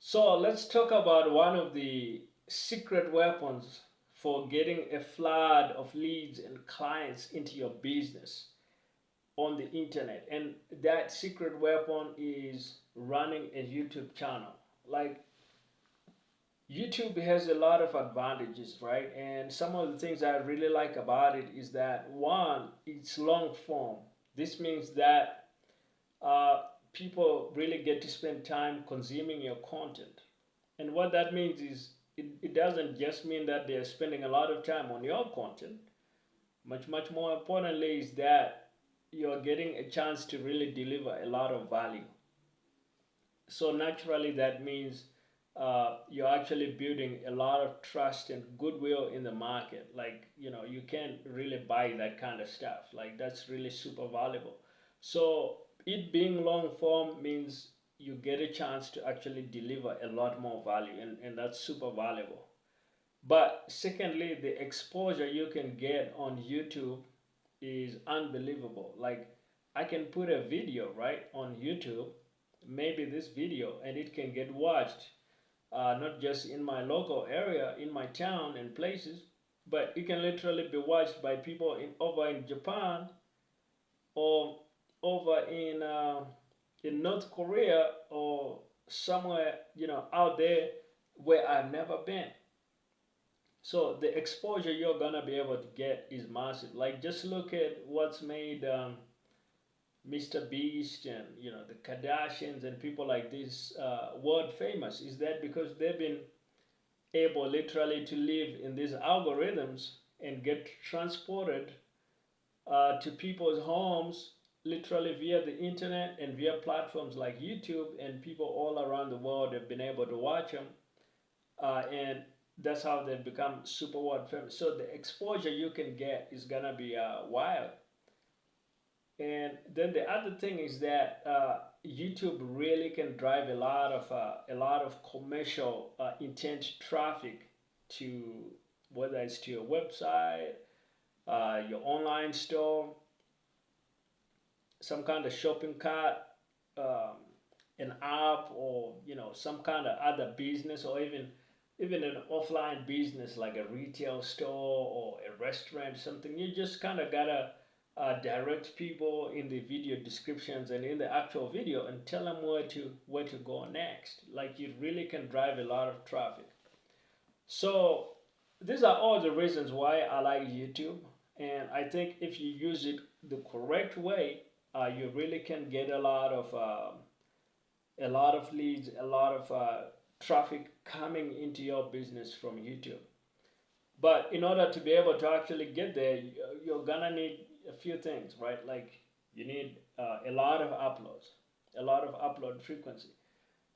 So let's talk about one of the secret weapons for getting a flood of leads and clients into your business on the internet. And that secret weapon is running a YouTube channel. Like, YouTube has a lot of advantages, right? And some of the things I really like about it is that one, it's long form. This means that uh, people really get to spend time consuming your content. And what that means is it doesn't just mean that they're spending a lot of time on your content. Much more importantly is that you're getting a chance to really deliver a lot of value. So naturally, that means you're actually building a lot of trust and goodwill in the market. Like, you can't really buy that kind of stuff. Like, that's really super valuable. So it being long form means you get a chance to actually deliver a lot more value, and that's super valuable. But secondly, the exposure you can get on YouTube is unbelievable. Like, I can put a video right on YouTube, maybe this video, and it can get watched not just in my local area, in my town and places, but it can literally be watched by people over in Japan, or over in North Korea, or somewhere out there where I've never been. So the exposure you're gonna be able to get is massive. Like, just look at what's made Mr. Beast and the Kardashians and people like this world famous. Is that because they've been able literally to live in these algorithms and get transported to people's homes literally via the internet and via platforms like YouTube, and people all around the world have been able to watch them, and that's how they've become super world famous. So the exposure you can get is gonna be wild. And then the other thing is that YouTube really can drive a lot of commercial intent traffic to, whether it's to your website, your online store, some kind of shopping cart, um, an app, or some kind of other business, or even an offline business like a retail store or a restaurant, something. You just kind of gotta direct people in the video descriptions and in the actual video, and tell them where to go next. Like, you really can drive a lot of traffic. So these are all the reasons why I like YouTube, and I think if you use it the correct way, you really can get a lot of leads, a lot of traffic coming into your business from YouTube. But in order to be able to actually get there, you're gonna need a few things, right? Like, you need a lot of uploads, a lot of upload frequency.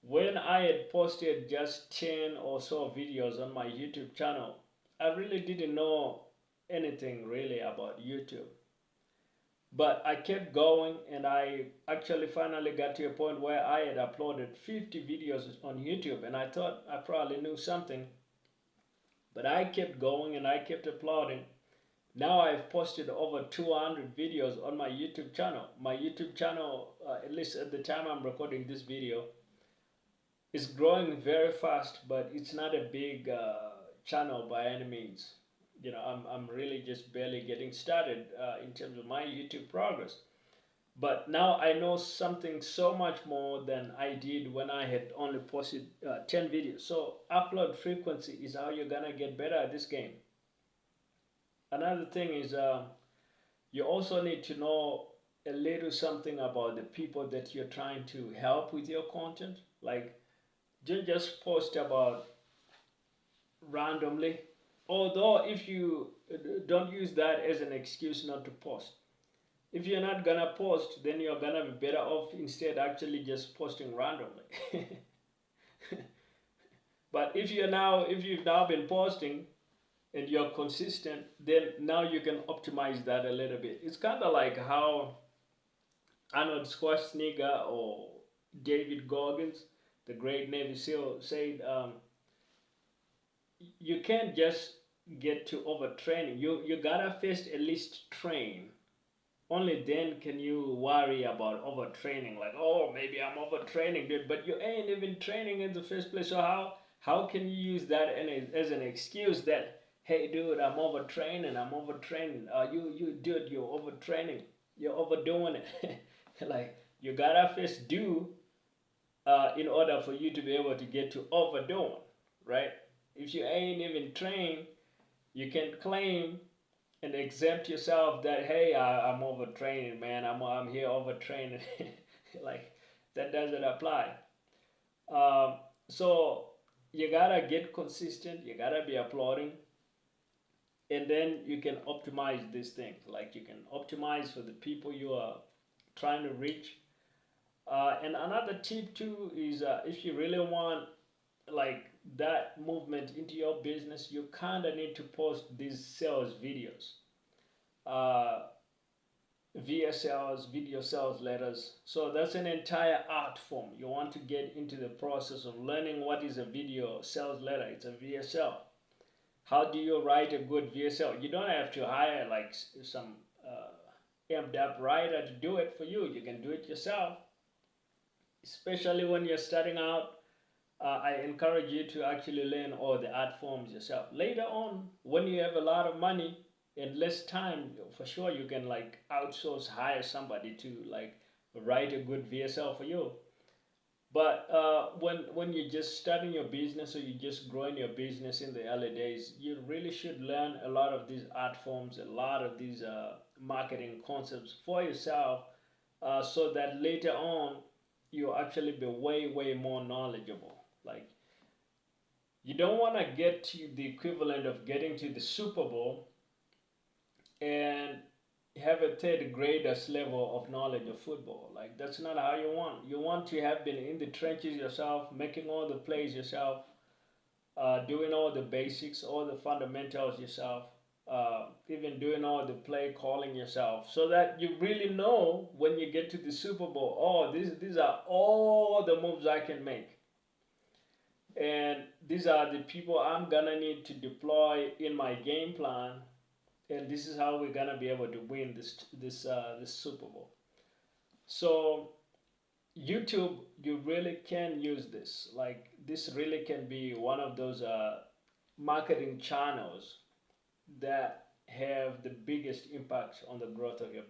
When I had posted just 10 or so videos on my YouTube channel, I really didn't know anything really about YouTube. But I kept going, and I actually finally got to a point where I had uploaded 50 videos on YouTube, and I thought I probably knew something, but I kept going and I kept uploading. Now I've posted over 200 videos on my YouTube channel. My YouTube channel, at least at the time I'm recording this video, is growing very fast, but it's not a big channel by any means. I'm really just barely getting started in terms of my YouTube progress. But now I know something so much more than I did when I had only posted 10 videos. So upload frequency is how you're gonna get better at this game. Another thing is you also need to know a little something about the people that you're trying to help with your content. Like, don't just post about randomly. Although, if you don't use that as an excuse not to post. If you're not gonna post, then you're gonna be better off instead actually just posting randomly. But if you've now been posting and you're consistent, then now you can optimize that a little bit. It's kind of like how Arnold Schwarzenegger or David Goggins, the great Navy SEAL, said, you can't just get to overtraining. You gotta first at least train only then can you worry about overtraining. Like, oh, maybe I'm overtraining, dude, but you ain't even training in the first place. So how can you use that as an excuse that, hey, dude, I'm overtraining, I'm overtraining. You dude, you're overtraining, you're overdoing it. Like, you gotta first do in order for you to be able to get to overdoing, right? If you ain't even trained, you can claim and exempt yourself that, hey, I'm overtraining, man. I'm here overtraining. Like, that doesn't apply. Um, so you gotta get consistent. You gotta be uploading, and then you can optimize these things. Like, you can optimize for the people you are trying to reach. And another tip too is, if you really want like that movement into your business, you kind of need to post these sales videos, uh, via sales, video sales letters. So that's an entire art form. You want to get into the process of learning what is a video sales letter. It's a VSL. How do you write a good VSL? You don't have to hire like some amped up writer to do it for you. You can do it yourself, especially when you're starting out. I encourage you to actually learn all the art forms yourself. Later on, when you have a lot of money and less time, for sure you can like outsource, hire somebody to like write a good VSL for you. But when you're just starting your business or you're just growing your business in the early days, you really should learn a lot of these art forms, a lot of these marketing concepts for yourself, so that later on you'll actually be way more knowledgeable. Like, you don't want to get to the equivalent of getting to the Super Bowl and have a third grader's level of knowledge of football. Like, that's not how you want. You want to have been in the trenches yourself, making all the plays yourself, doing all the basics, all the fundamentals yourself, even doing all the play calling yourself, so that you really know when you get to the Super Bowl, oh, these are all the moves I can make. And these are the people I'm gonna need to deploy in my game plan, and this is how we're gonna be able to win this Super Bowl. So YouTube, you really can use this. Like, this really can be one of those marketing channels that have the biggest impact on the growth of your business.